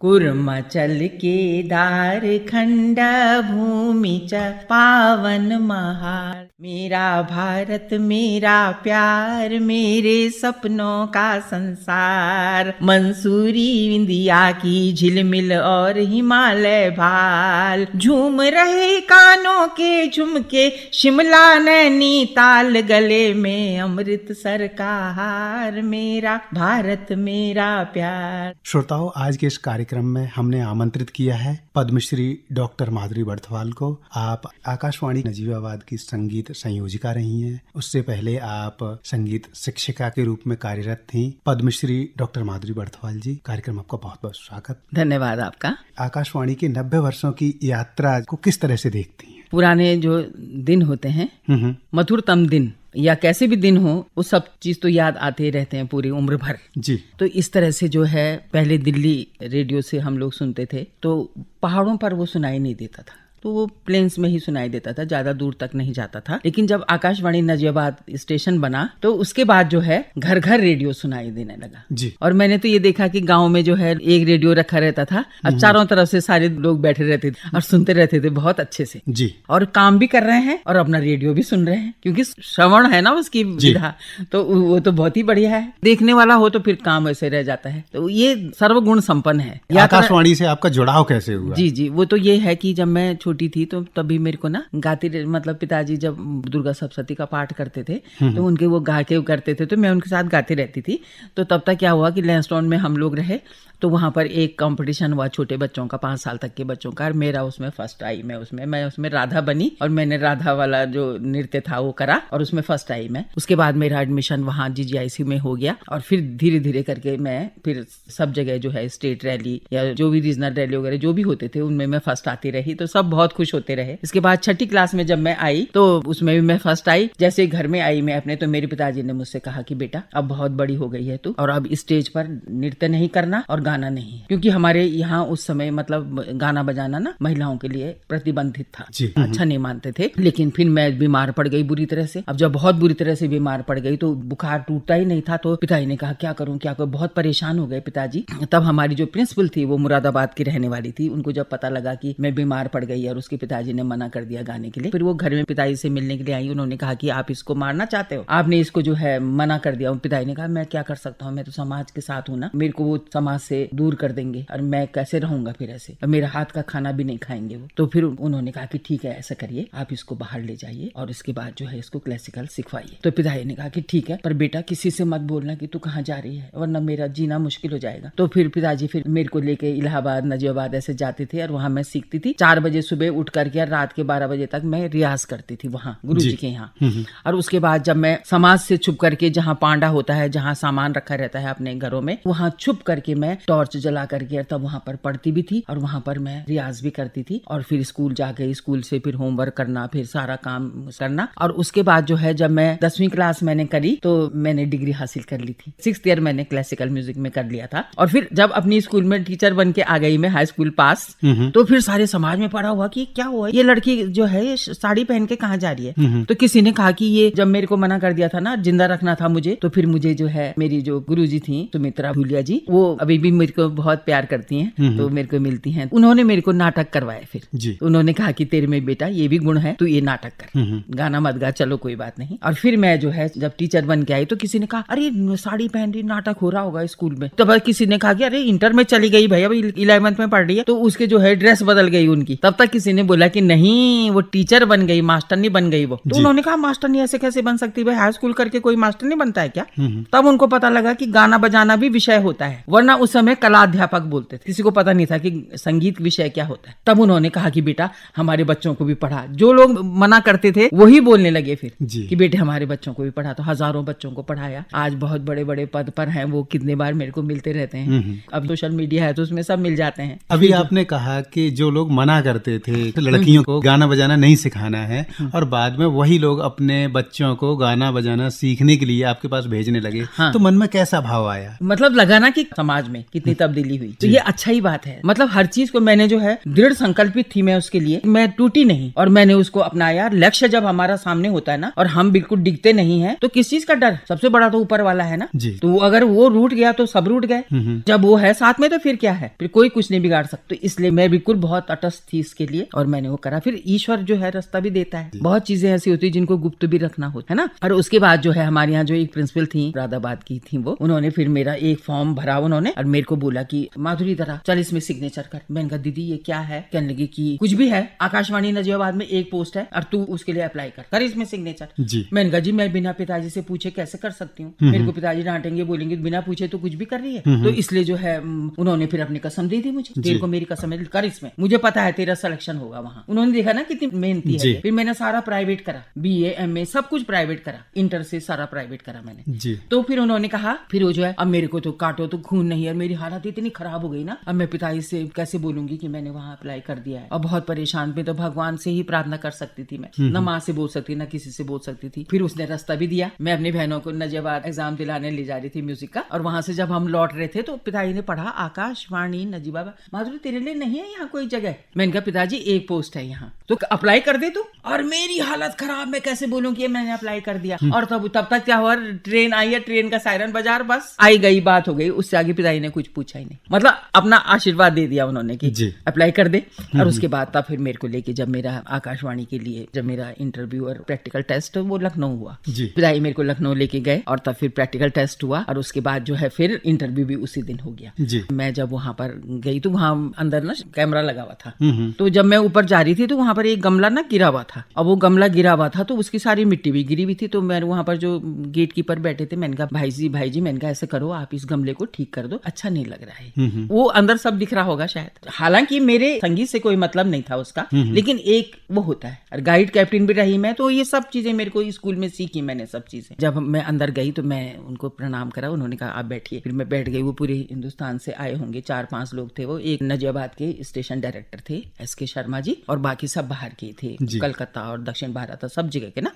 कुर्मचल केदार खंड भूमि च पावन महार। मेरा भारत मेरा प्यार, मेरे सपनों का संसार। मंसूरी विंध्या की झिलमिल और हिमालय भाल, झूम रहे कानों के झुमके, शिमला नैनीताल, गले में अमृतसर का हार। मेरा भारत मेरा प्यार। श्रोताओं, आज के इस कार्यक्रम में हमने आमंत्रित किया है पद्मश्री डॉक्टर माधुरी बर्थवाल को। आप आकाशवाणी नजीबाबाद की संगीत संयोजिका रही हैं। उससे पहले आप संगीत शिक्षिका के रूप में कार्यरत थीं। पद्मश्री डॉक्टर माधुरी बर्थवाल जी, कार्यक्रम आपका बहुत बहुत स्वागत। धन्यवाद आपका। आकाशवाणी के 90 वर्षों की यात्रा को किस तरह से देखती हैं? पुराने जो दिन होते हैं, मधुरतम दिन या कैसे भी दिन हो, वो सब चीज तो याद आते रहते हैं पूरी उम्र भर जी। तो इस तरह से जो है, पहले दिल्ली रेडियो से हम लोग सुनते थे तो पहाड़ों पर वो सुनाई नहीं देता था, तो वो प्लेन्स में ही सुनाई देता था, ज्यादा दूर तक नहीं जाता था। लेकिन जब आकाशवाणी नजीबाबाद स्टेशन बना तो उसके बाद जो है घर घर रेडियो सुनाई देने लगा जी। और मैंने तो ये देखा कि गांव में जो है एक रेडियो रखा रहता था और चारों तरफ से सारे लोग बैठे रहते थे और सुनते रहते थे बहुत अच्छे से जी। और काम भी कर रहे हैं और अपना रेडियो भी सुन रहे हैं, क्योंकि श्रवण है ना उसकी विधा, तो वो तो बहुत ही बढ़िया है। देखने वाला हो तो फिर काम ऐसे रह जाता है। तो ये सर्वगुण संपन्न है। आकाशवाणी से आपका जुड़ाव कैसे हुआ? जी जी, वो तो ये है कि जब मैं छोटी थी तो तभी मेरे को ना गाती, मतलब पिताजी जब दुर्गा सप्तशती का पाठ करते थे तो उनके वो गा के करते थे तो मैं उनके साथ गाती रहती थी। तो तब तक क्या हुआ कि लैंसडाउन में हम लोग रहे तो वहां पर एक कंपटीशन हुआ छोटे बच्चों का, 5 साल तक के बच्चों का, और मेरा उसमें फर्स्ट आई। मैं उसमें राधा बनी और मैंने राधा वाला जो नृत्य था वो करा और उसमें फर्स्ट आई मैं। उसके बाद मेरा एडमिशन वहां GGIC में हो गया और फिर धीरे धीरे करके मैं फिर सब जगह जो है स्टेट रैली या जो भी रीजनल रैली वगैरह जो भी होते थे उनमें मैं फर्स्ट आती रही, तो सब बहुत खुश होते रहे। इसके बाद 6ठी क्लास में जब मैं आई तो उसमें भी मैं फर्स्ट आई। जैसे घर में आई मैं अपने, तो मेरे पिताजी ने मुझसे कहा कि बेटा अब बहुत बड़ी हो गई है तू, और अब स्टेज पर नृत्य नहीं करना और गाना नहीं, क्योंकि हमारे यहाँ उस समय मतलब गाना बजाना ना महिलाओं के लिए प्रतिबंधित था, अच्छा नहीं मानते थे। लेकिन फिर मैं बीमार पड़ गई बुरी तरह से। अब जब बहुत बुरी तरह से बीमार पड़ गई तो बुखार टूटता ही नहीं था, तो पिताजी ने कहा क्या करूं, बहुत परेशान हो गए पिताजी। तब हमारी जो प्रिंसिपल थी वो मुरादाबाद की रहने वाली थी, उनको जब पता लगा कि मैं बीमार पड़ गई और उसके पिताजी ने मना कर दिया गाने के लिए, फिर वो घर में पिताजी से मिलने के लिए आई। उन्होंने कहा कि आप इसको मारना चाहते हो, आपने इसको जो है मना कर दिया। पिताजी ने कहा मैं क्या कर सकता हूँ, मैं तो समाज के साथ हूँ ना, मेरे को वो समाज से दूर कर देंगे और मैं कैसे रहूंगा फिर ऐसे, और मेरा हाथ का खाना भी नहीं खाएंगे वो। तो फिर उन्होंने कहा कि ठीक है ऐसा करिए, आप इसको बाहर ले जाइए और इसके बाद जो है इसको क्लासिकल सिखवाइए। तो पिताजी ने कहा कि ठीक है, पर बेटा किसी से मत बोलना कि तू कहाँ जा रही है, वरना मेरा जीना मुश्किल हो जाएगा। तो फिर पिताजी फिर मेरे को लेके इलाहाबाद नजीबाबाद ऐसे जाते थे और वहां मैं सीखती थी। 4 बजे सुबह उठ करके रात के 12 बजे तक मैं रियाज करती थी वहां गुरु जी के यहाँ। और उसके बाद जब मैं समाज से छुप करके, जहाँ पांडा होता है, जहाँ सामान रखा रहता है अपने घरों में, वहां छुप करके मैं टॉर्च जला करके तब वहां पर पढ़ती भी थी और वहां पर मैं रियाज भी करती थी। और फिर स्कूल जाके स्कूल से फिर होमवर्क करना, फिर सारा काम करना। और उसके बाद जो है जब मैं 10वीं क्लास मैंने करी तो मैंने डिग्री हासिल कर ली थी। 6th ईयर मैंने क्लासिकल म्यूजिक में कर लिया था। और फिर जब अपनी स्कूल में टीचर बन के आ गई मैं, हाई स्कूल पास, तो फिर सारे समाज में पड़ा हुआ कि क्या हुआ, ये लड़की जो है साड़ी पहन के कहाँ जा रही है। तो किसी ने कहा कि ये जब मेरे को मना कर दिया था ना, जिंदा रखना था मुझे, तो फिर मुझे जो है मेरी जो गुरुजी थी सुमित्रा भूलिया जी, वो अभी भी मेरे को बहुत प्यार करती हैं, तो मेरे को मिलती हैं। उन्होंने मेरे को नाटक करवाए फिर जी। उन्होंने कहा कि तेरे में बेटा ये भी गुण है, तू ये नाटक कर, गाना मत गा, चलो कोई बात नहीं। और फिर मैं जो है जब टीचर बन के आई तो किसी ने कहा अरे साड़ी पहन रही, नाटक हो रहा होगा स्कूल में। तो किसी ने कहा कि अरे इंटर में चली गई भैया, 11th में पढ़ रही है, तो उसके जो है ड्रेस बदल गई उनकी। तब तक किसी ने बोला कि नहीं वो टीचर बन गई, मास्टरनी बन गई वो। तो उन्होंने कहा मास्टरनी ऐसे कैसे बन सकती है, हाई स्कूल करके कोई मास्टर नहीं बनता है क्या। तब उनको पता लगा कि गाना बजाना भी विषय होता है, वरना उस समय कला अध्यापक बोलते थे, किसी को पता नहीं था कि संगीत विषय क्या होता है। तब उन्होंने कहा कि बेटा हमारे बच्चों को भी पढ़ा। जो लोग मना करते थे वही बोलने लगे फिर कि बेटे हमारे बच्चों को भी पढ़ा। तो हजारों बच्चों को पढ़ाया, आज बहुत बड़े बड़े पद पर हैं वो, कितने बार मेरे को मिलते रहते हैं। अब सोशल मीडिया है तो उसमें सब मिल जाते हैं। अभी आपने कहा कि जो लोग मना करते थे तो लड़कियों को गाना बजाना नहीं सिखाना है, और बाद में वही लोग अपने बच्चों को गाना बजाना सीखने के लिए आपके पास भेजने लगे, तो मन में कैसा भाव आया? मतलब लगा ना कि समाज में कितनी तब्दीली हुई। तो ये अच्छा ही बात है, मतलब हर चीज को मैंने जो है दृढ़ संकल्पित थी मैं उसके लिए, मैं टूटी नहीं और मैंने उसको अपनाया। लक्ष्य जब हमारा सामने होता है ना और हम बिल्कुल डिगते नहीं है तो किस चीज का डर, सबसे बड़ा तो ऊपर वाला है ना। तो अगर वो रूठ गया तो सब रूठ गए, जब वो है साथ में तो फिर क्या है, फिर कोई कुछ नहीं बिगाड़ सकता। तो इसलिए मैं बिल्कुल बहुत तटस्थ थी इसके लिए और मैंने वो करा। फिर ईश्वर जो है रास्ता भी देता है, बहुत चीजें ऐसी होती है जिनको गुप्त भी रखना होता है ना। और उसके बाद जो है हमारे यहाँ जो एक प्रिंसिपल थी मुरादाबाद की थी, वो उन्होंने फिर मेरा एक फॉर्म भरा उन्होंने और मेरे को बोला कि माधुरी जरा चल इसमें सिग्नेचर कर। मैंने कहा दीदी ये क्या है? कहने लगी कि कुछ भी है, आकाशवाणी नजीबाबाद में एक पोस्ट है और तू उसके लिए अप्लाई कर इसमें सिग्नेचर। मैंने कहा जी मैं बिना पिताजी से पूछे कैसे कर सकती हूँ, मेरे को पिताजी डांटेंगे, बोलेंगे बिना पूछे तो कुछ भी कर रही है। तो इसलिए जो है उन्होंने फिर अपनी कसम दी थी मुझे, तेरे को मेरी कसम है कर इसमें, मुझे पता है तेरा सिलेक्शन होगा वहाँ। उन्होंने देखा ना कितनी मेहनती है। फिर मैंने सारा प्राइवेट करा, BA MA सब कुछ प्राइवेट करा, इंटर से सारा प्राइवेट करा मैंने। तो फिर उन्होंने कहा, फिर वो जो है अब मेरे को तो काटो तो खून नहीं है, मेरी हालत इतनी खराब हो गई ना, अब मैं पिताजी से कैसे बोलूंगी कि मैंने वहाँ अप्लाई कर दिया है। और बहुत परेशान पे तो भगवान से ही प्रार्थना कर सकती थी मैं, न माँ से बोल सकती न किसी से बोल सकती थी। फिर उसने रास्ता भी दिया, मैं अपनी बहनों को नजीबाबाद एग्जाम दिलाने ले जा रही थी म्यूजिक का, और वहां से जब हम लौट रहे थे तो पिताजी ने पढ़ा आकाशवाणी नजीबाबाद, माधुरी तेरे लिए नहीं है यहाँ कोई जगह। मैंने कहा पिताजी एक पोस्ट है यहाँ तो अप्लाई कर दे तू। और मेरी हालत खराब, मैं कैसे बोलूं कि मैंने अप्लाई कर दिया। और तब तक क्या हुआ, ट्रेन आई है, ट्रेन का सायरन बजा, बस आई गई बात हो गई। उससे आगे पिताजी ने कुछ पूछा ही नहीं, मतलब अपना आशीर्वाद दे दिया उन्होंने कि अप्लाई कर दे। और उसके बाद तब फिर मेरे को लेके जब मेरा आकाशवाणी के लिए जब मेरा इंटरव्यू और प्रैक्टिकल टेस्ट वो लखनऊ हुआ, पिताजी मेरे को लखनऊ लेके गए और तब फिर प्रैक्टिकल टेस्ट हुआ और उसके बाद जो है फिर इंटरव्यू भी उसी दिन हो गया। मैं जब वहां पर गई तो वहां अंदर ना कैमरा लगा हुआ था, तो जब मैं ऊपर जा रही थी तो वहां पर एक गमला ना गिरा हुआ था, और वो गमला गिरा हुआ था तो उसकी सारी मिट्टी भी गिरी हुई थी। तो मैं वहां पर जो गेट कीपर बैठे थे, मैंने कहा भाई जी मैंने कहा ऐसे करो आप इस गमले को ठीक कर दो, अच्छा नहीं लग रहा है। वो अंदर सब दिख रहा होगा शायद, हालांकि मेरे संगीत से कोई मतलब नहीं था उसका, लेकिन एक वो होता है। और गाइड कैप्टन भी रही मैं, तो ये सब चीजें मेरे को स्कूल में सीखी मैंने सब चीजें। जब मैं अंदर गई तो मैं उनको प्रणाम करा, उन्होंने कहा आप बैठिए। फिर मैं बैठ गई। वो पूरे हिंदुस्तान से आए होंगे 4-5 लोग थे। वो एक नजीबाबाद के स्टेशन डायरेक्टर थे SK शर्मा जी, और बाकी सब बाहर के थे, कलकत्ता और दक्षिण भारत सब जगह के ना।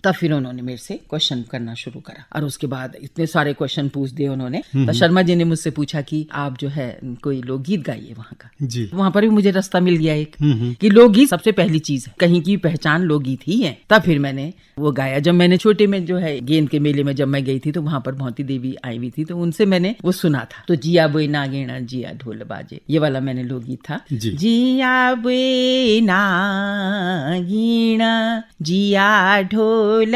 तब फिर उन्होंने मेरे से क्वेश्चन करना शुरू करा और उसके बाद इतने सारे क्वेश्चन पूछ दिए उन्होंने। तो शर्मा जी ने मुझसे पूछा कि आप जो है कोई लोकगीत गाइए वहाँ का। वहाँ पर भी मुझे रास्ता मिल गया एक कि लोकगीत सबसे पहली चीज है, कहीं की पहचान लोकगीत ही है। तब फिर मैंने वो गाया। जब मैंने छोटे में जो है गेंद के मेले में जब मैं गई थी तो वहां पर भौंती देवी आई हुई थी, तो उनसे मैंने वो सुना था। तो जिया बोई नागेणा जिया ढोल बाजे, ये वाला मैंने लोकगीत था। जिया बोई नागीणा जिया ढोल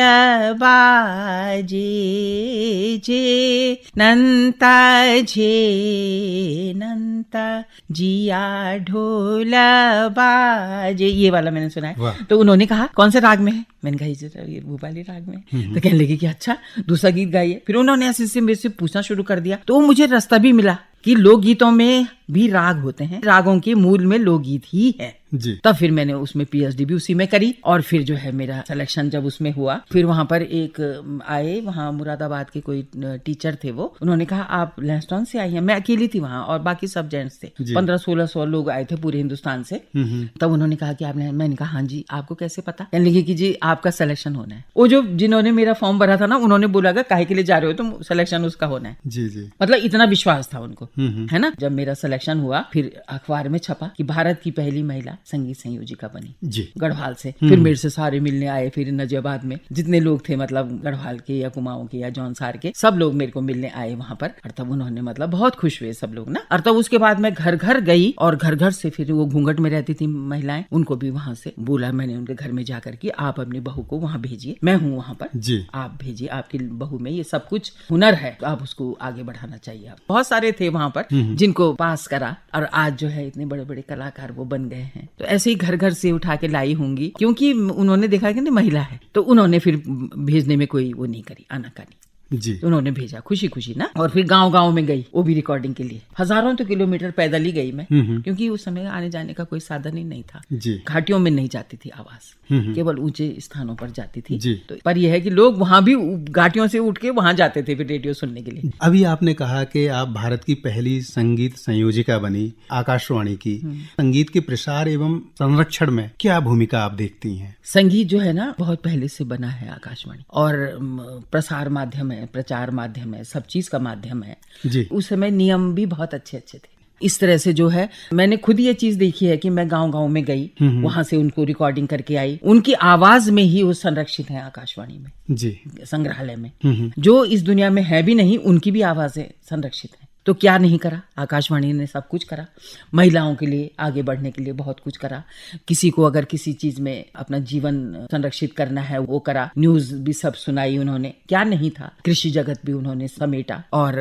बाजे जे नंता जिया ढोल बाजे, ये वाला मैंने सुना है। तो उन्होंने कहा कौन से राग में है? मैंने कहा ये भोपाली राग में। तो कहने लगी कि अच्छा दूसरा गीत गाइए। फिर उन्होंने ऐसे मेरे से पूछना शुरू कर दिया, तो मुझे रास्ता भी मिला कि लोकगीतों में भी राग होते हैं, रागों के मूल में लोकगीत ही है। तब फिर मैंने उसमें PhD भी उसी में करी। और फिर जो है मेरा सिलेक्शन जब उसमें हुआ, फिर वहां पर एक आए, वहां मुरादाबाद के कोई टीचर थे, वो उन्होंने कहा आप लैंसडाउन से आई हैं। मैं अकेली थी वहां और बाकी सब जेंट्स थे, 1500-1600 लोग आए थे पूरे हिंदुस्तान से। तब उन्होंने कहा कि आप, मैंने कहा हाँ जी, आपको कैसे पता? कहने लगे कि जी आपका सिलेक्शन होना है। वो जो जिन्होंने मेरा फॉर्म भरा था ना, उन्होंने बोला काहे के लिए जा रहे हो तुम, सिलेक्शन उसका होना है। मतलब इतना विश्वास था उनको, है ना। जब मेरा सिलेक्शन हुआ फिर अखबार में छपा कि भारत की पहली महिला संगीत संयोजिका बनी गढ़वाल से। फिर मेरे से सारे मिलने आए, फिर नजीबाबाद में जितने लोग थे, मतलब गढ़वाल के या कुमाऊं के या जौनसार के, सब लोग मेरे को मिलने आए वहां पर। और तब उन्होंने मतलब बहुत खुश हुए सब लोग ना। और तब उसके बाद मैं घर घर गई और घर घर से फिर वो घूंघट में रहती थी महिलाएं, उनको भी वहां से बोला मैंने उनके घर में जाकर कि आप अपनी बहू को वहां भेजिए, मैं हूँ वहां पर, आप भेजिए, आपकी बहू में ये सब कुछ हुनर है, तो आप उसको आगे बढ़ाना चाहिए। आप बहुत सारे थे वहां पर जिनको पास करा, और आज जो है इतने बड़े बड़े कलाकार वो बन गए हैं। तो ऐसे ही घर घर से उठा के लाई होंगी, क्योंकि उन्होंने देखा कि नहीं महिला है, तो उन्होंने फिर भेजने में कोई वो नहीं करी, आनाकानी। तो उन्होंने भेजा खुशी खुशी ना। और फिर गांव गांव में गई, वो भी रिकॉर्डिंग के लिए। हजारों तो किलोमीटर पैदल ही गई मैं, क्योंकि उस समय आने जाने का कोई साधन ही नहीं था। घाटियों में नहीं जाती थी आवाज, केवल ऊंचे स्थानों पर जाती थी। तो पर यह है कि लोग वहां भी घाटियों से उठ के वहां जाते थे फिर रेडियो सुनने के लिए। अभी आपने कहा कि आप भारत की पहली संगीत संयोजिका बनी आकाशवाणी की। संगीत के प्रसार एवं संरक्षण में क्या भूमिका आप देखती हैं? संगीत जो है ना बहुत पहले से बना है आकाशवाणी, और प्रसार माध्यम है है, प्रचार माध्यम है, सब चीज का माध्यम है जी। उस समय नियम भी बहुत अच्छे अच्छे थे। इस तरह से जो है मैंने खुद ये चीज देखी है कि मैं गांव-गांव में गई, वहां से उनको रिकॉर्डिंग करके आई, उनकी आवाज में ही वो संरक्षित है आकाशवाणी में जी, संग्रहालय में, जो इस दुनिया में है भी नहीं, उनकी भी आवाजें संरक्षित है। तो क्या नहीं करा, आकाशवाणी ने सब कुछ करा, महिलाओं के लिए आगे बढ़ने के लिए बहुत कुछ करा, किसी को अगर किसी चीज में अपना जीवन संरक्षित करना है वो करा, न्यूज भी सब सुनाई उन्होंने, क्या नहीं था, कृषि जगत भी उन्होंने समेटा, और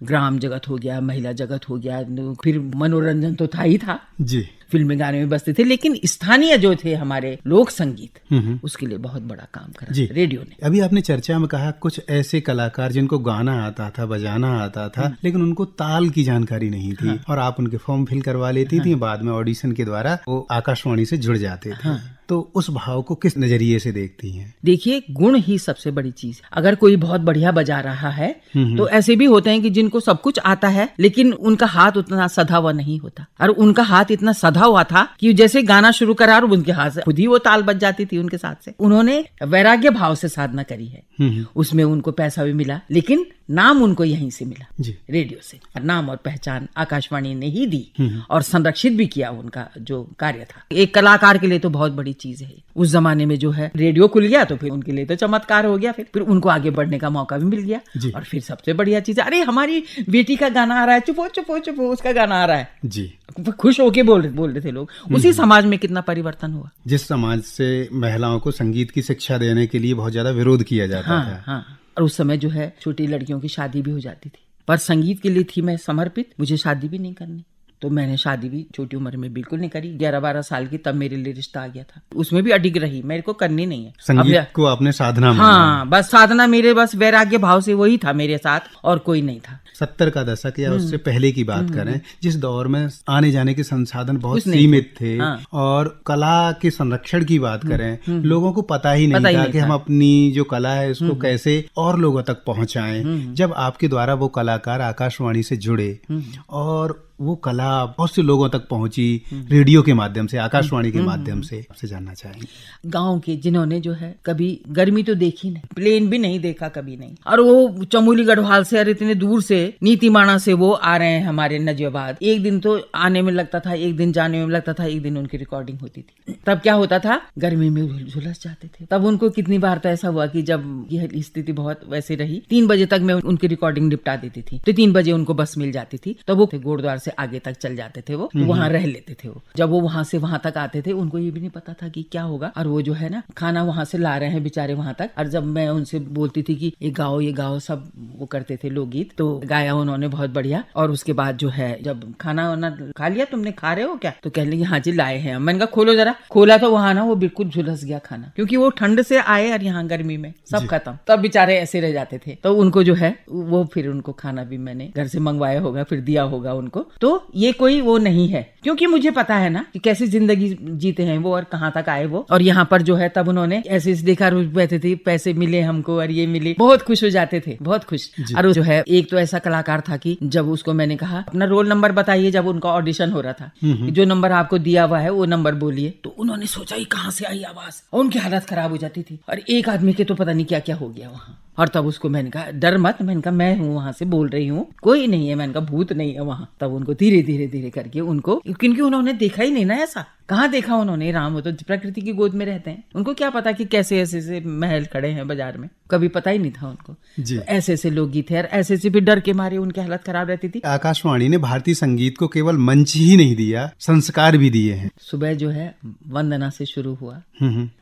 ग्राम जगत हो गया, महिला जगत हो गया, फिर मनोरंजन तो था ही था जी, फिल्मी गाने में बजते थे, लेकिन स्थानीय जो थे हमारे लोक संगीत उसके लिए बहुत बड़ा काम करा रेडियो ने। अभी आपने चर्चा में कहा कुछ ऐसे कलाकार जिनको गाना आता था, बजाना आता था, लेकिन उनको ताल की जानकारी नहीं थी, और आप उनके फॉर्म फिल करवा लेती थी, बाद में ऑडिशन के द्वारा वो आकाशवाणी से जुड़ जाते थे। तो उस भाव को किस नजरिए से देखती हैं? देखिए, गुण ही सबसे बड़ी चीज। अगर कोई बहुत बढ़िया बजा रहा है तो ऐसे भी होते हैं कि जिनको सब कुछ आता है लेकिन उनका हाथ उतना सधा हुआ नहीं होता, और उनका हाथ इतना सधा हुआ था कि जैसे गाना शुरू करा और उनके हाथ से खुद ही वो ताल बज जाती थी उनके साथ से। उन्होंने वैराग्य भाव से साधना करी है, उसमें उनको पैसा भी मिला, लेकिन नाम उनको यहीं से मिला जी, रेडियो से। नाम और पहचान आकाशवाणी ने ही दी और संरक्षित भी किया उनका जो कार्य था। एक कलाकार के लिए तो बहुत बड़ी चीज है। उस जमाने में जो है रेडियो खुल गया तो फिर उनके लिए तो चमत्कार हो गया, फिर उनको आगे बढ़ने का मौका भी मिल गया। और फिर सबसे बढ़िया चीज, अरे हमारी बेटी का गाना आ रहा है, चुपो चुपो चुपो, उसका गाना आ रहा है जी, खुश होके बोल रहे थे लोग। उसी समाज में कितना परिवर्तन हुआ, जिस समाज से महिलाओं को संगीत की शिक्षा देने के लिए बहुत ज्यादा विरोध किया जाता था। हाँ। और उस समय जो है छोटी लड़कियों की शादी भी हो जाती थी, पर संगीत के लिए थी मैं समर्पित, मुझे शादी भी नहीं करनी, तो मैंने शादी भी छोटी उम्र में बिल्कुल नहीं करी। 11-12 साल की तब मेरे लिए रिश्ता आ गया था, उसमें भी अडिग रही, मेरे को करनी नहीं है संगीत को आपने साधना माना। हाँ, बस साधना, मेरे बस वैराग्य भाव से वही था मेरे साथ, और कोई नहीं था। 70 का दशक या उससे पहले की बात करें, जिस दौर में आने जाने के संसाधन बहुत सीमित थे, और कला के संरक्षण की बात करें, लोगों को पता ही नहीं था कि हम अपनी जो कला है उसको कैसे और लोगों तक पहुंचाएं। जब आपके द्वारा वो कलाकार आकाशवाणी से जुड़े और वो कला बहुत से लोगों तक पहुंची, रेडियो के माध्यम से, आकाशवाणी के माध्यम से, आपसे जानना चाहेंगे। गांव के जिन्होंने जो है कभी गर्मी तो देखी नहीं, प्लेन भी नहीं देखा कभी नहीं, और वो चमोली गढ़वाल से, और इतने दूर से नीतीमाणा से वो आ रहे हैं हमारे नजीबाबाद, एक दिन तो आने में लगता था, एक दिन जाने में लगता था, एक दिन उनकी रिकॉर्डिंग होती थी। तब क्या होता था, गर्मी में झुलस जाते थे। तब उनको कितनी बार तो ऐसा हुआ कि जब यह स्थिति बहुत वैसे रही, 3 बजे तक मैं उनकी रिकॉर्डिंग निपटा देती थी, तो 3 बजे उनको बस मिल जाती थी, तो वो गुरुद्वार से आगे तक चल जाते थे, वो वहां रह लेते थे। वो जब वो वहां से वहां तक आते थे, उनको ये भी नहीं पता था कि क्या होगा, और वो जो है ना खाना वहां से ला रहे हैं बेचारे वहां तक, और जब मैं उनसे बोलती थी कि ये गाओ, सब वो करते थे लोकगीत, तो गाया उन्होंने बहुत बढ़िया। और उसके बाद जो है जब खाना वाना खा लिया, तुमने खा रहे हो क्या, तो कह लेंगे हाँ जी लाए हैं। मैंने कहा खोलो जरा, खोला तो वहां ना वो बिल्कुल झुलस गया खाना, क्योंकि वो ठंड से आए और यहाँ गर्मी में सब खत्म। तब बेचारे ऐसे रह जाते थे, तो उनको जो है वो फिर उनको खाना भी मैंने घर से मंगवाया होगा, फिर दिया होगा उनको। तो ये कोई वो नहीं है, क्योंकि मुझे पता है ना कि कैसी जिंदगी जीते हैं वो और कहाँ तक आए वो। और यहाँ पर जो है तब उन्होंने ऐसे देखा, रोज बैठे थे, पैसे मिले हमको और ये मिले, बहुत खुश हो जाते थे, बहुत खुश। और जो है एक तो ऐसा कलाकार था कि जब उसको मैंने कहा अपना रोल नंबर बताइए, जब उनका ऑडिशन हो रहा था, जो नंबर आपको दिया हुआ है वो नंबर बोलिए, तो उन्होंने सोचा ये कहाँ से आई आवाज, और उनकी हालत खराब हो जाती थी। और एक आदमी के तो पता नहीं क्या क्या हो गया वहाँ। और तब उसको मैंने कहा डर मत, मैंने कहा मैं हूँ वहां से बोल रही हूँ, कोई नहीं है, मैंने कहा भूत नहीं है वहां। तब उनको धीरे धीरे धीरे करके उनको, क्योंकि उन्होंने देखा ही नहीं ना ऐसा, कहाँ देखा उन्होंने, राम वो तो प्रकृति की गोद में रहते हैं, उनको क्या पता कि कैसे ऐसे ऐसे महल खड़े हैं बाजार में, कभी पता ही नहीं था उनको। तो ऐसे ऐसे लोकगीत है, ऐसे ऐसे भी डर के मारे उनकी हालत खराब रहती थी। आकाशवाणी ने भारतीय संगीत को केवल मंच ही नहीं दिया, संस्कार भी दिए हैं। सुबह जो है वंदना से शुरू हुआ,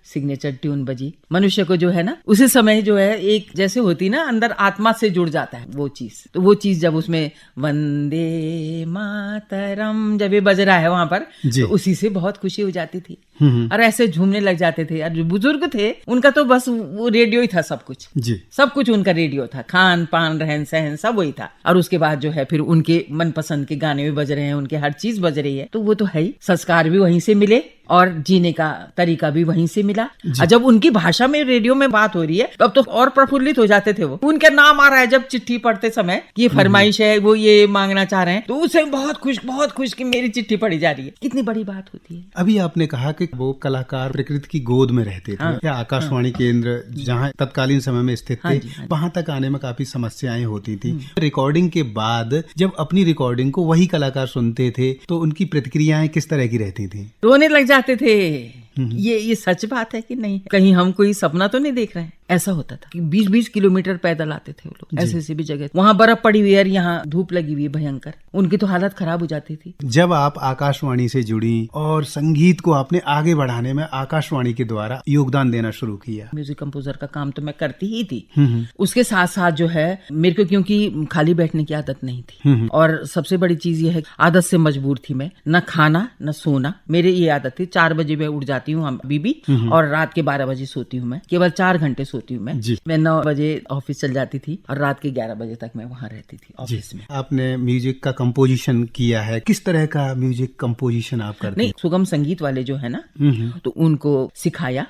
सिग्नेचर ट्यून बजी, मनुष्य को जो है ना उसी समय जो है एक जैसे होती ना अंदर आत्मा से जुड़ जाता है वो चीज। तो वो चीज जब उसमें वंदे मातरम जब ये बज रहा है वहां पर, तो उसी से बहुत खुशी हो जाती थी, और ऐसे झूमने लग जाते थे। और जो बुजुर्ग थे उनका तो बस वो रेडियो ही था, सब कुछ जी, सब कुछ उनका रेडियो था, खान पान रहन सहन सब वही था। और उसके बाद जो है फिर उनके मनपसंद के गाने भी बज रहे हैं, उनके हर चीज बज रही है, तो वो तो है ही, संस्कार भी वहीं से मिले और जीने का तरीका भी वहीं से मिला। और जब उनकी भाषा में रेडियो में बात हो रही है तब तो और प्रफुल्लित हो जाते थे वो। उनका नाम आ रहा है जब चिट्ठी पढ़ते समय, ये फरमाइश है, वो ये मांगना चाह रहे हैं, तो उसे बहुत खुश कि मेरी चिट्ठी पढ़ी जा रही है। कितनी बड़ी बात होती है। अभी आपने कहा कि वो कलाकार प्रकृति की गोद में रहते थे, या आकाशवाणी केंद्र जहाँ तत्कालीन समय में स्थित थे, वहां तक आने में काफी समस्याएं होती थी। रिकॉर्डिंग के बाद जब अपनी रिकॉर्डिंग को वही कलाकार सुनते थे तो उनकी प्रतिक्रियाएं किस तरह की रहती थी? रोने लग जाते थे। ये सच बात है कि नहीं? कहीं हम कोई सपना तो नहीं देख रहे हैं? ऐसा होता था कि 20-20 किलोमीटर पैदल आते थे वो लोग, ऐसे भी जगह, वहां बर्फ पड़ी हुई है, यहाँ धूप लगी हुई है भयंकर, उनकी तो हालत खराब हो जाती थी। जब आप आकाशवाणी से जुड़ी और संगीत को आपने आगे बढ़ाने में आकाशवाणी के द्वारा योगदान देना शुरू किया, म्यूजिक कंपोजर का काम तो मैं करती ही थी, उसके साथ साथ जो है मेरे को, क्योंकि खाली बैठने की आदत नहीं थी, और सबसे बड़ी चीज ये है आदत से मजबूर थी मैं, न खाना न सोना, मेरे ये आदत थी। 4 बजे मैं उठ जाती हूँ अभी भी, और रात के 12 बजे सोती हूँ मैं, केवल 4 घंटे सोती हूँ मैं 9 बजे ऑफिस चल जाती थी और रात के 11 बजे तक मैं वहाँ रहती थी ऑफिस में। आपने म्यूजिक का कंपोजिशन किया है, किस तरह का म्यूजिक कंपोजिशन आप करते हैं? नहीं, सुगम संगीत वाले जो है ना, तो उनको सिखाया,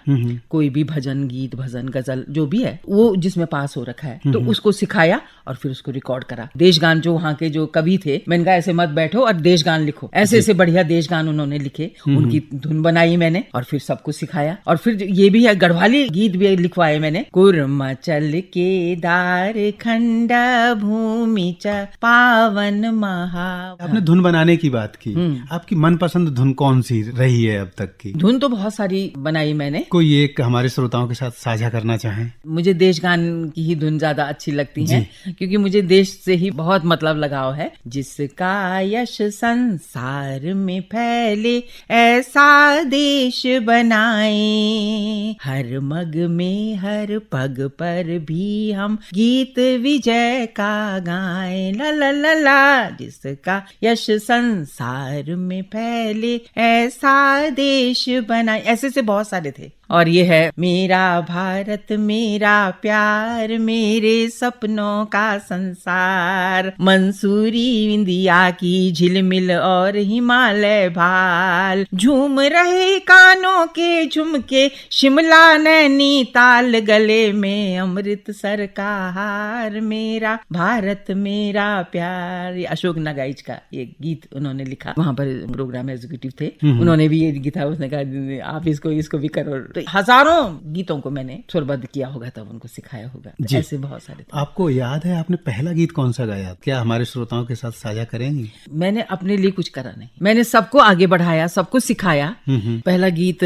कोई भी भजन गीत, भजन गजल जो भी है वो जिसमें पास हो रखा है, तो उसको सिखाया और फिर उसको रिकॉर्ड करा। देश गान जो वहाँ के जो कवि थे, मैंने कहा ऐसे मत बैठो और देश गान लिखो, ऐसे बढ़िया देश गान उन्होंने लिखे, उनकी धुन बनाई मैंने और फिर सबको सिखाया। और फिर ये भी है, गढ़वाली गीत भी लिखवाए मैंने, कुर्माचल के दार खंड भूमि च पावन महा। आपने धुन बनाने की बात की, आपकी मनपसंद धुन कौन सी रही है अब तक की? धुन तो बहुत सारी बनाई मैंने, कोई एक हमारे श्रोताओं के साथ साझा करना चाहें? मुझे देश गान की ही धुन ज्यादा अच्छी लगती है, क्योंकि मुझे देश से ही बहुत मतलब लगाव है। जिसका यश संसार में फैले ऐसा देश बनाए, हर मग में हर पग पर भी हम गीत विजय का गाए, ला ला ला ला। जिसका यश संसार में फैले ऐसा देश बनाए, ऐसे से बहुत सारे थे। और ये है, मेरा भारत मेरा प्यार, मेरे सपनों का संसार, मंसूरी विंध्या की झिलमिल और हिमालय भाल, झूम रहे कानों के झुमके, शिमला नैनीताल, गले में अमृतसर का हार, मेरा भारत मेरा प्यार। ये अशोक नागाइच का ये गीत उन्होंने लिखा, वहां पर प्रोग्राम एग्जीक्यूटिव थे, उन्होंने भी ये गीत, उसने कहा आप इसको भी करो। तो हजारों गीतों को मैंने स्वरबद्ध किया होगा, तब उनको सिखाया होगा। तो ऐसे बहुत सारे थे। आपको याद है आपने पहला गीत कौन सा गाया? क्या हमारे श्रोताओं के साथ साझा करेंगी? मैंने अपने लिए कुछ करा नहीं, मैंने सबको आगे बढ़ाया, सबको सिखाया। पहला गीत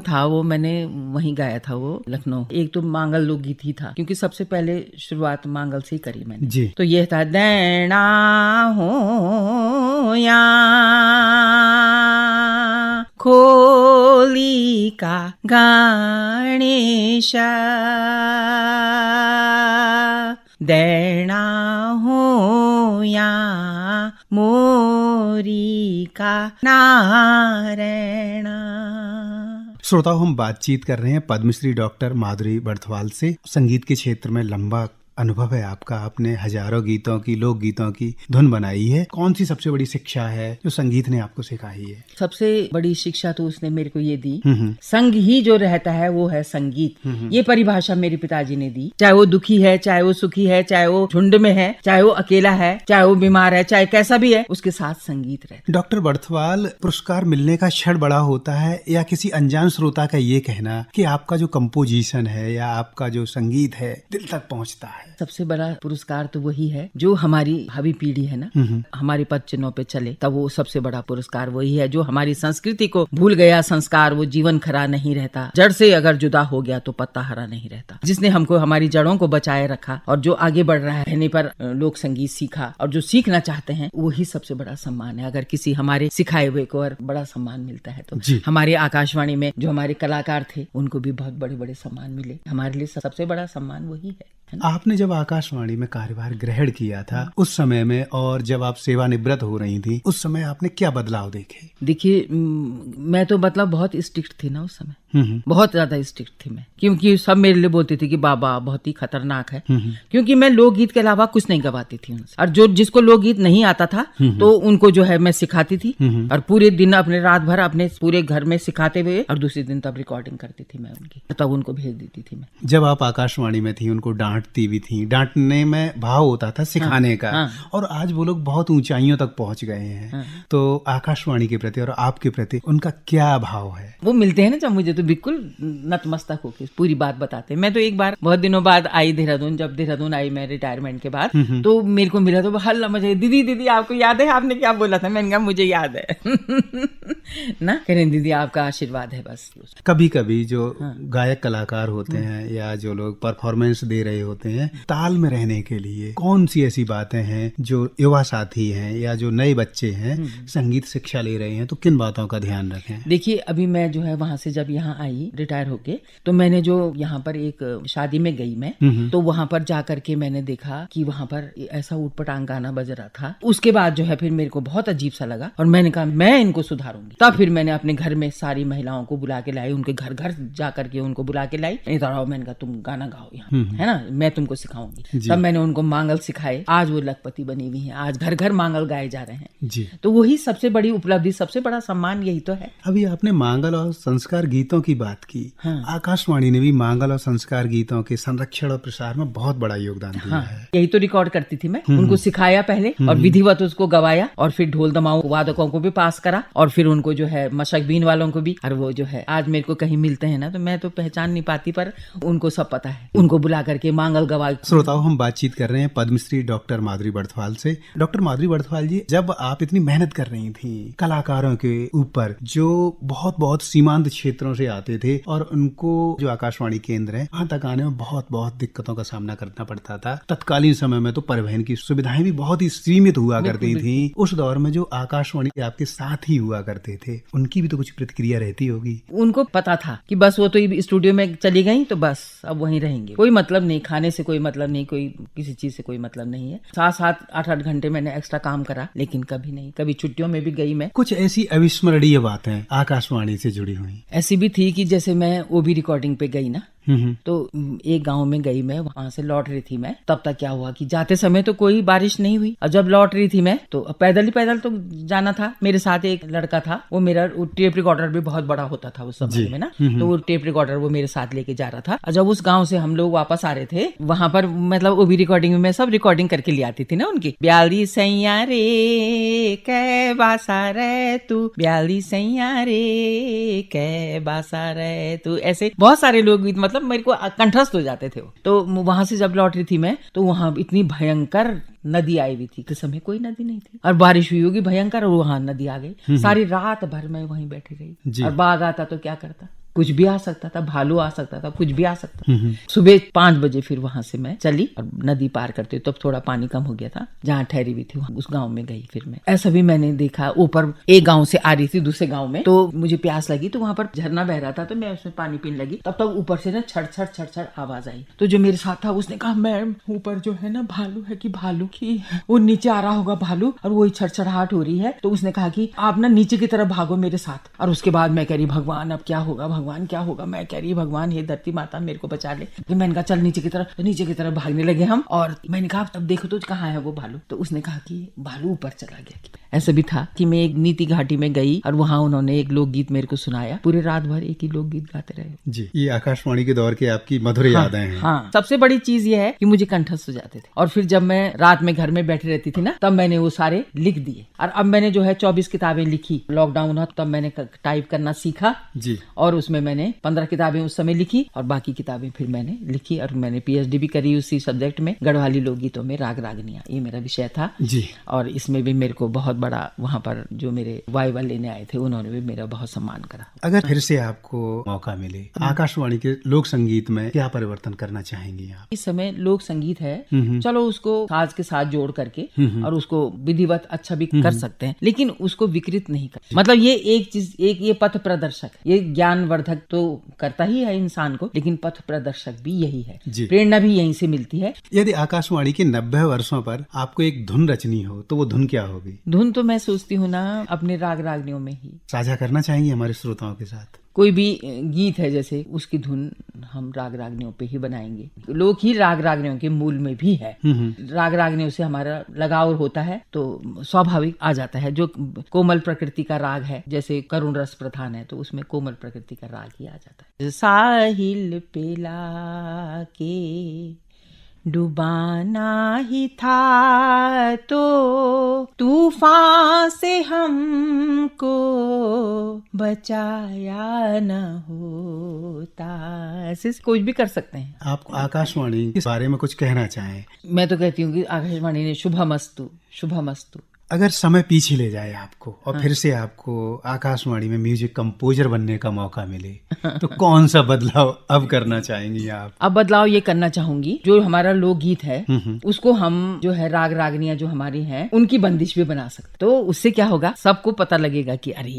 था वो मैंने वहीं गाया था, वो लखनऊ। एक तो मांगल लोकगीत ही था, क्योंकि सबसे पहले शुरुआत मांगल से ही करी मैंने जी। तो ये था, दैना हो या खोली का गणेश, दैना हो या मोरी का नारायण। श्रोताओं, हम बातचीत कर रहे हैं पद्मश्री डॉक्टर माधुरी बड़थवाल से। संगीत के क्षेत्र में लंबा अनुभव है आपका, आपने हजारों गीतों की, लोक गीतों की धुन बनाई है। कौन सी सबसे बड़ी शिक्षा है जो संगीत ने आपको सिखाई है? सबसे बड़ी शिक्षा तो उसने मेरे को ये दी, संग ही जो रहता है वो है संगीत। ये परिभाषा मेरे पिताजी ने दी। चाहे वो दुखी है, चाहे वो सुखी है, चाहे वो झुंड में है, चाहे वो अकेला है, चाहे वो बीमार है, चाहे कैसा भी है, उसके साथ संगीत रहता है। डॉक्टर बड़थवाल, पुरस्कार मिलने का क्षण बड़ा होता है या किसी अनजान श्रोता का ये कहना कि आपका जो कंपोजिशन है या आपका जो संगीत है दिल तक पहुंचता है? सबसे बड़ा पुरस्कार तो वही है जो हमारी भावी पीढ़ी है ना, हमारे पद चिन्हों पे चले, तब वो सबसे बड़ा पुरस्कार वही है। जो हमारी संस्कृति को भूल गया संस्कार, वो जीवन खरा नहीं रहता। जड़ से अगर जुदा हो गया तो पत्ता हरा नहीं रहता। जिसने हमको हमारी जड़ों को बचाए रखा और जो आगे बढ़ रहा है, कहने पर लोक संगीत सीखा और जो सीखना चाहते हैं, वही सबसे बड़ा सम्मान है। अगर किसी हमारे सिखाए हुए को और बड़ा सम्मान मिलता है तो हमारे आकाशवाणी में जो हमारे कलाकार थे उनको भी बहुत बड़े बड़े सम्मान मिले। हमारे लिए सबसे बड़ा सम्मान वही है। आपने जब आकाशवाणी में कार्यभार ग्रहण किया था उस समय में, और जब आप सेवानिवृत्त हो रही थी उस समय, आपने क्या बदलाव देखे? देखिए, मैं तो मतलब बहुत स्ट्रिक्ट थी ना उस समय। बहुत ज्यादा स्ट्रिक्ट थी मैं, क्योंकि सब मेरे लिए बोलते थे कि बाबा बहुत ही खतरनाक है, क्योंकि मैं लोकगीत के अलावा कुछ नहीं गवाती थी उनसे। और जो जिसको लोकगीत नहीं आता था तो उनको जो है मैं सिखाती थी, और पूरे दिन अपने रात भर अपने पूरे घर में सिखाते हुए, और दूसरे दिन तब रिकॉर्डिंग करती थी मैं उनकी, तब उनको भेज देती थी मैं। जब आप आकाशवाणी में थी उनको डांटती भी थी, डांटने में भाव होता था सिखाने का, और आज वो लोग बहुत ऊंचाइयों तक पहुंच गए हैं, तो आकाशवाणी के प्रति और आपके प्रति उनका क्या भाव है? वो मिलते हैं ना जब मुझे, तो बिल्कुल नतमस्तक होके पूरी बात बताते हैं। मैं तो एक बार बहुत दिनों बाद आई देहरादून, जब देहरादून आई मैं रिटायरमेंट के बाद, तो मेरे को मिला तो हल्ला मचा, दीदी दीदी आपको याद है आपने क्या बोला था? मैंने कहा मुझे याद है ना, कह रहे दीदी आपका आशीर्वाद है बस। कभी कभी जो गायक कलाकार होते हैं या जो लोग परफॉर्मेंस दे रहे होते हैं, ताल में रहने के लिए कौन सी ऐसी बातें हैं जो युवा साथी हैं या जो नए बच्चे हैं संगीत शिक्षा ले रहे हैं, तो किन बातों का ध्यान रखें? देखिए अभी मैं जो है वहां से जब यहाँ आई रिटायर होके, तो मैंने जो यहाँ पर एक शादी में गई मैं, तो वहां पर जाकर के मैंने देखा कि वहां पर ऐसा ऊटपटांग गाना बज रहा था। उसके बाद जो है फिर मेरे को बहुत अजीब सा लगा, और मैंने कहा मैं इनको सुधारूंगी। तब फिर मैंने अपने घर में सारी महिलाओं को बुला के लाई, उनके घर घर जा करके उनको बुला के लाई, इधर आओ, मैंने कहा तुम गाना गाओ यहाँ, है ना, मैं तुमको सिखाऊंगी। तब मैंने उनको मांगल सिखाए, आज वो लखपति बनी हुई है, आज घर घर मांगल गाए जा रहे हैं जी। तो वही सबसे बड़ी उपलब्धि, सबसे बड़ा सम्मान यही तो है। अभी आपने मांगल और संस्कार गीतों की बात की, आकाशवाणी ने भी मांगल और संस्कार गीतों के संरक्षण और प्रसार में बहुत बड़ा योगदान दिया है। यही तो रिकॉर्ड करती थी मैं, उनको सिखाया पहले और विधिवत उसको गवाया, और फिर ढोल दमाऊ वादकों को भी पास करा, और फिर उनको जो है मशकबीन वालों को भी। और वो जो है आज मेरे को कहीं मिलते हैं ना, तो मैं तो पहचान नहीं पाती, पर उनको सब पता है, उनको बुला करके मांगल गवा। श्रोताओं, हम बातचीत कर रहे हैं पद्मश्री डॉक्टर माधुरी बड़थवाल से। डॉक्टर माधुरी बड़थवाल जी, जब आप इतनी मेहनत कर रही थी कलाकारों के ऊपर जो बहुत बहुत सीमांत क्षेत्रों से आते थे, और उनको जो आकाशवाणी केंद्र है वहां तक आने में बहुत बहुत दिक्कतों का सामना करना पड़ता था। तत्कालीन समय में तो परिवहन की सुविधाएं भी बहुत ही सीमित हुआ करती थी। उस दौर में जो आकाशवाणी के आपके साथ ही हुआ करते थे, उनकी भी तो कुछ प्रतिक्रिया रहती होगी। उनको पता था कि बस वो तो स्टूडियो में चली गई तो बस अब वहीं रहेंगे, कोई मतलब नहीं, खाने से कोई मतलब नहीं, कोई किसी चीज से कोई मतलब नहीं है। 7-7, 8-8 घंटे मैंने एक्स्ट्रा काम करा, लेकिन कभी नहीं, कभी छुट्टियों में भी गई मैं। कुछ ऐसी अविस्मरणीय बातें आकाशवाणी से जुड़ी हुई ऐसी भी थी कि जैसे मैं ओबी रिकॉर्डिंग पे गई ना, तो एक गांव में गई मैं, वहां से लौट रही थी मैं। तब तक क्या हुआ कि जाते समय तो कोई बारिश नहीं हुई, और जब लौट रही थी मैं तो पैदल तो जाना था। मेरे साथ एक लड़का था, वो मेरा टेप रिकॉर्डर भी बहुत बड़ा होता था उस समय में ना, तो वो टेप रिकॉर्डर वो मेरे साथ लेके जा रहा था। और जब उस गाँव से हम लोग वापस आ रहे थे, वहां पर मतलब ओबी रिकॉर्डिंग में मैं सब रिकॉर्डिंग करके ले आती थी ना उनकी, ब्याली सैया रे कै बासा रे तू, ब्याली सैया रे कै बासा रे तू, ऐसे बहुत सारे लोग मतलब मेरे को कंठस्थ हो जाते थे वो। तो वहां से जब लौट रही थी मैं, तो वहां इतनी भयंकर नदी आई हुई थी, तो समय कोई नदी नहीं थी, और बारिश हुई होगी भयंकर, और वहां नदी आ गई। सारी रात भर मैं वहीं बैठी रही, और बाघ आता तो क्या करता, कुछ भी आ सकता था, भालू आ सकता था, कुछ भी आ सकता था। सुबह 5 बजे फिर वहां से मैं चली और नदी पार करते, तब थोड़ा पानी कम हो गया था, जहाँ ठहरी हुई थी उस गांव में गई। फिर मैं ऐसा भी मैंने देखा, ऊपर एक गांव से आ रही थी दूसरे गांव में, तो मुझे प्यास लगी, तो वहां पर झरना बह रहा था, तो मैं उसमें पानी पीने लगी। तब तक ऊपर से ना छड़ छड़ छड़ छड़ आवाज आई, तो जो मेरे साथ था उसने कहा मैम ऊपर जो है ना भालू है कि भालू की, वो नीचे आ रहा होगा भालू, और वही छड़छड़ाहट हो रही है। तो उसने कहा कि आप ना नीचे की तरफ भागो मेरे साथ। और उसके बाद मैं कह रही भगवान अब क्या होगा, भगवान क्या होगा, मैं कह रही भगवान हे धरती माता मेरे को बचा ले। तो मैंने कहा चल नीचे की तरफ, तो नीचे की तरफ भागने लगे हम, और मैंने कहा अब देखो तो कहाँ है वो भालू, तो उसने कहा कि भालू ऊपर चला गया। ऐसा भी था कि मैं एक नीति घाटी में गई, और वहां उन्होंने एक लोकगीत मेरे को सुनाया, पूरे रात भर एक ही लोकगीत गाते रहे जी। ये आकाशवाणी के दौर के आपकी मधुर यादें हैं। हाँ, सबसे बड़ी चीज ये है कि मुझे कंठस्थ हो जाते थे, और फिर जब मैं रात में घर में बैठी रहती थी ना, तब मैंने वो सारे लिख दिए। और अब मैंने जो है 24 किताबें लिखी, लॉकडाउन हुआ तब मैंने टाइप करना सीखा जी, और उसमें मैंने 15 किताबें उस समय लिखी, और बाकी किताबें फिर मैंने लिखी, और मैंने PhD भी करी उसी सब्जेक्ट में, गढ़वाली लोकगीतों में, राग रागनियां, ये मेरा विषय था जी। और इसमें भी मेरे को बहुत बड़ा, वहाँ पर जो मेरे वाइवा लेने आए थे उन्होंने भी मेरा बहुत सम्मान करा। अगर फिर से आपको मौका मिले आकाशवाणी के लोक संगीत में क्या परिवर्तन करना चाहेंगी आप? इस समय लोक संगीत है, चलो उसको साज के साथ जोड़ करके और उसको विधिवत अच्छा भी कर सकते हैं, लेकिन उसको विकृत नहीं कर, मतलब ये एक चीज, एक ये पथ प्रदर्शक, ये ज्ञानवर्धक तो करता ही है इंसान को, लेकिन पथ प्रदर्शक भी यही है, प्रेरणा भी यहीं से मिलती है। यदि आकाशवाणी के 90 वर्षों पर आपको एक धुन रचनी हो तो वो धुन क्या होगी? धुन तो मैं सोचती हूँ ना अपने राग रागनियों में ही साझा करना चाहेंगे हमारे श्रोताओं के साथ। कोई भी गीत है जैसे उसकी धुन हम राग रागनियों पे ही बनाएंगे। लोग ही राग रागनियों के मूल में भी है। राग रागनियों से हमारा लगाव होता है तो स्वाभाविक आ जाता है। जो कोमल प्रकृति का राग है, जैसे करुण रस प्रधान है, तो उसमें कोमल प्रकृति का राग ही आ जाता है। साहिल पिला के डुबाना ही था तो तूफान से हमको बचाया न होता। ऐसे कुछ भी कर सकते हैं। आप आकाशवाणी के बारे में कुछ कहना चाहें? मैं तो कहती हूँ कि आकाशवाणी ने शुभमस्तु शुभमस्तु। अगर समय पीछे ले जाए आपको और फिर से आपको आकाशवाणी में म्यूजिक कंपोजर बनने का मौका मिले तो कौन सा बदलाव अब करना चाहेंगी आप? अब बदलाव ये करना चाहूंगी, जो हमारा लोकगीत है उसको हम जो है राग रागनियां जो हमारी हैं उनकी बंदिश भी बना सकते। तो उससे क्या होगा, सबको पता लगेगा कि अरे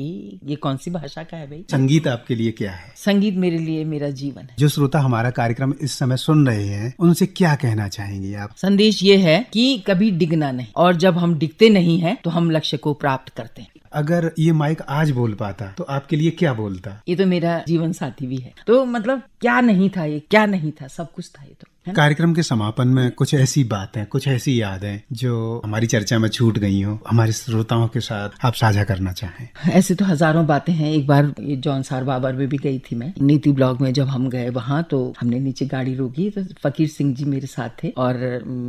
ये कौन सी भाषा का है भाई। संगीत आपके लिए क्या है? संगीत मेरे लिए मेरा जीवन है। जो श्रोता हमारा कार्यक्रम इस समय सुन रहे हैं उनसे क्या कहना चाहेंगी आप? संदेश ये है कि कभी डिगना नहीं, और जब हम डिगते नहीं है तो हम लक्ष्य को प्राप्त करते हैं। अगर ये माइक आज बोल पाता तो आपके लिए क्या बोलता? ये तो मेरा जीवन साथी भी है। तो मतलब क्या नहीं था, ये क्या नहीं था, सब कुछ था ये तो। कार्यक्रम के समापन में कुछ ऐसी बातें, कुछ ऐसी यादें जो हमारी चर्चा में छूट गई हो, हमारे श्रोताओं के साथ आप साझा करना चाहें? ऐसे तो हजारों बातें हैं। एक बार ये जौनसार बाबर में भी गई थी मैं, नीति ब्लॉक में जब हम गए वहां तो हमने नीचे गाड़ी रोकी तो फकीर सिंह जी मेरे साथ थे और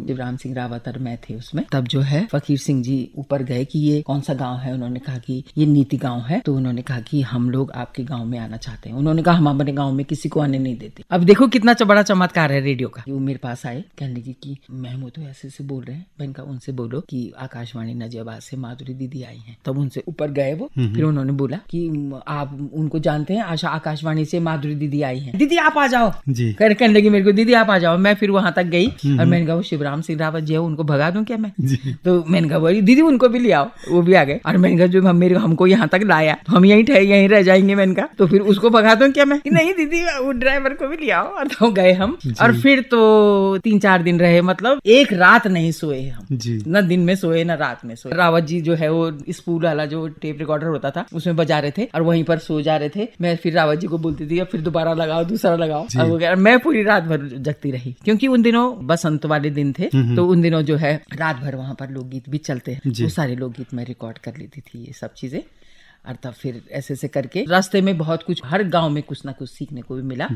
शिवराम सिंह रावत और मैं थे उसमें। तब जो है फकीर सिंह जी ऊपर गए कि ये कौन सा गाँव है। उन्होंने कहा कि ये नीति गाँव है। तो उन्होंने कहा कि हम लोग आपके गाँव में आना चाहते हैं। उन्होंने कहा हम अपने गाँव में किसी को आने नहीं देते। अब देखो कितना बड़ा चमत्कार है रेडियो का। वो मेरे पास आए, कहने लगी कि मैम वो तो ऐसे बोल रहे हैं। मैंने कहा उनसे बोलो कि आकाशवाणी नाजियाबाद से माधुरी दीदी आई हैं। तब उनसे ऊपर गए वो, फिर उन्होंने बोला कि आप उनको जानते हैं, आशा आकाशवाणी से माधुरी दीदी आई हैं, दीदी आप आ जाओ जी। कहने लगी मेरे को दीदी आप आ जाओ। मैं फिर वहां तक गई और मैंने कहा वो शिवराम सिंह रावत जी है, उनको भगा दूं क्या मैं? तो मैंने कहा बोली दीदी उनको भी ले आओ। वो भी आ गए और मैंने कहा जो हमको यहाँ तक लाया तो हम यहीं रह जाएंगे। मैंने कहा तो फिर उसको भगा दूं क्या मैं? नहीं दीदी वो ड्राइवर को भी ले आओ। और तो गए हम और फिर तो 3-4 दिन रहे, मतलब एक रात नहीं सोए हम जी। न दिन में सोए न रात में सोए। रावत जी जो है वो स्पूल वाला जो टेप रिकॉर्डर होता था उसमें बजा रहे थे और वहीं पर सो जा रहे थे। मैं फिर रावत जी को बोलती थी फिर दोबारा लगाओ, दूसरा लगाओ। और मैं पूरी रात भर जगती रही क्योंकि उन दिनों बसंत वाले दिन थे। तो उन दिनों जो है रात भर वहां पर लोकगीत भी चलते हैं। वो सारे लोकगीत मैं रिकॉर्ड कर लेती थी ये सब चीजें। और तब फिर ऐसे करके रास्ते में बहुत कुछ, हर गांव में कुछ ना कुछ सीखने को भी मिला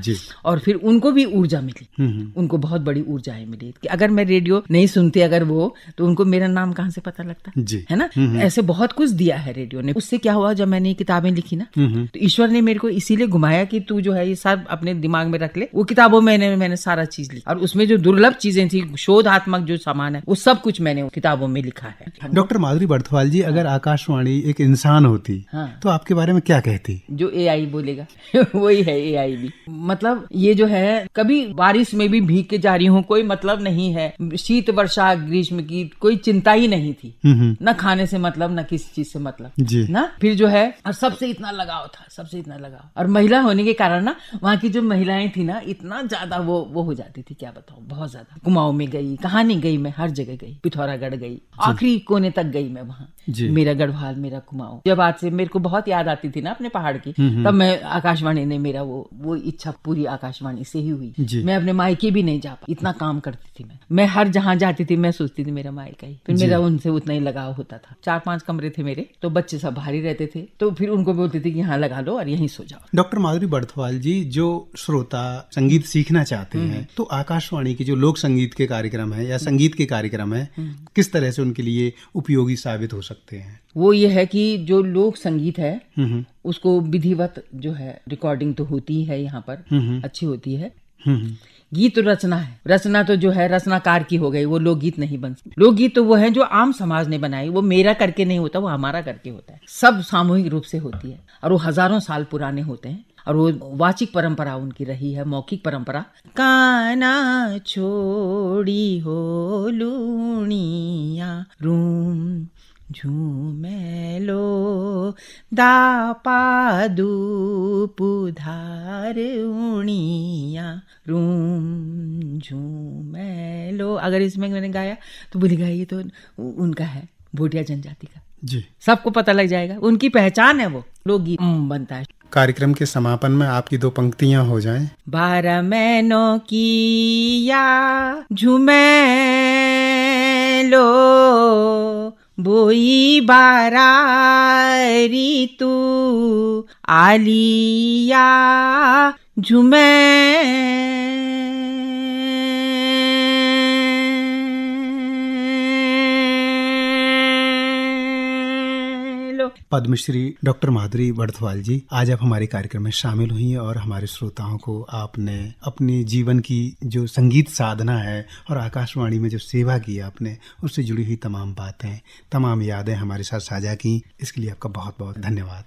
और फिर उनको भी ऊर्जा मिली। उनको बहुत बड़ी ऊर्जाएं मिली कि अगर मैं रेडियो नहीं सुनती अगर वो, तो उनको मेरा नाम कहाँ से पता लगता है ना। ऐसे बहुत कुछ दिया है रेडियो ने। उससे क्या हुआ, जब मैंने किताबें लिखी ना तो ईश्वर ने मेरे को इसीलिए घुमाया कि तू जो है ये सब अपने दिमाग में रख ले। वो किताबों में मैंने सारा चीज लिखा और उसमें जो दुर्लभ चीजें थी, शोधात्मक जो सामान है, वो सब कुछ मैंने किताबों में लिखा है। डॉक्टर माधुरी बड़थवाल जी, अगर आकाशवाणी एक इंसान होती तो आपके बारे में क्या कहती? जो एआई बोलेगा वही है एआई भी। मतलब ये जो है, कभी बारिश में भी भीग के जा रही हूँ, कोई मतलब नहीं है। शीत वर्षा ग्रीष्म की कोई चिंता ही नहीं थी, न खाने से मतलब न किसी चीज से मतलब ना। फिर जो है और सबसे इतना लगाव था, सबसे इतना लगाव। और महिला होने के कारण ना वहाँ की जो महिलाएं थी ना, इतना ज्यादा वो हो जाती थी, क्या बताऊँ, बहुत ज्यादा। कुमाऊं में गई, कहाँ नहीं गई मैं, हर जगह गई। पिथौरागढ़ गई, आखिरी कोने तक गई मैं वहाँ। मेरा गढ़वाल, मेरा कुमाऊं। जब आज से मेरे को बहुत याद आती थी ना अपने पहाड़ की, तब मैं आकाशवाणी ने मेरा वो इच्छा पूरी आकाशवाणी से ही हुई। मैं अपने मायके भी नहीं जा पाई, इतना काम करती थी मैं हर जहाँ जाती थी मैं सोचती थी मेरा मायका ही। फिर मेरा उनसे उतना ही लगाव होता था। 4-5 कमरे थे मेरे, तो बच्चे सब बाहर ही रहते थे, तो फिर उनको बोलती थी कि यहाँ लगा लो और यहीं सो जाओ। डॉक्टर माधुरी बड़थवाल जी, जो श्रोता संगीत सीखना चाहते हैं तो आकाशवाणी के जो लोक संगीत के कार्यक्रम है या संगीत के कार्यक्रम है, किस तरह से उनके लिए उपयोगी साबित हो सकते हैं? वो ये है कि जो लोक संगीत है उसको विधिवत जो है रिकॉर्डिंग तो होती ही है यहाँ पर, अच्छी होती है। गीत रचना है, रचना तो जो है रचनाकार की हो गई, वो लोकगीत नहीं बन सकती। लोकगीत तो वो है जो आम समाज ने बनाई, वो मेरा करके नहीं होता, वो हमारा करके होता है। सब सामूहिक रूप से होती है और वो हजारों साल पुराने होते हैं और वो वाचिक परंपरा उनकी रही है, मौखिक परंपरा। काना छोड़ी हो लूणिया रूम झूमेलो दापादू पुधार उणिया रूम झूमेलो। अगर इसमें मैंने गाया तो बोलेगा ये तो उनका है, भोटिया जनजाति का जी। सबको पता लग जाएगा, उनकी पहचान है, वो लोकगीत बनता है। कार्यक्रम के समापन में आपकी 2 पंक्तियां हो जाएं। 12 महीनों की या झूमे लो बोई 12 ऋतु आलिया झूमे पद्मश्री डॉक्टर माधुरी बड़थवाल जी, आज आप हमारे कार्यक्रम में शामिल हुई हैं और हमारे श्रोताओं को आपने अपने जीवन की जो संगीत साधना है और आकाशवाणी में जो सेवा की आपने, उससे जुड़ी हुई तमाम बातें, तमाम यादें हमारे साथ साझा की। इसके लिए आपका बहुत बहुत धन्यवाद।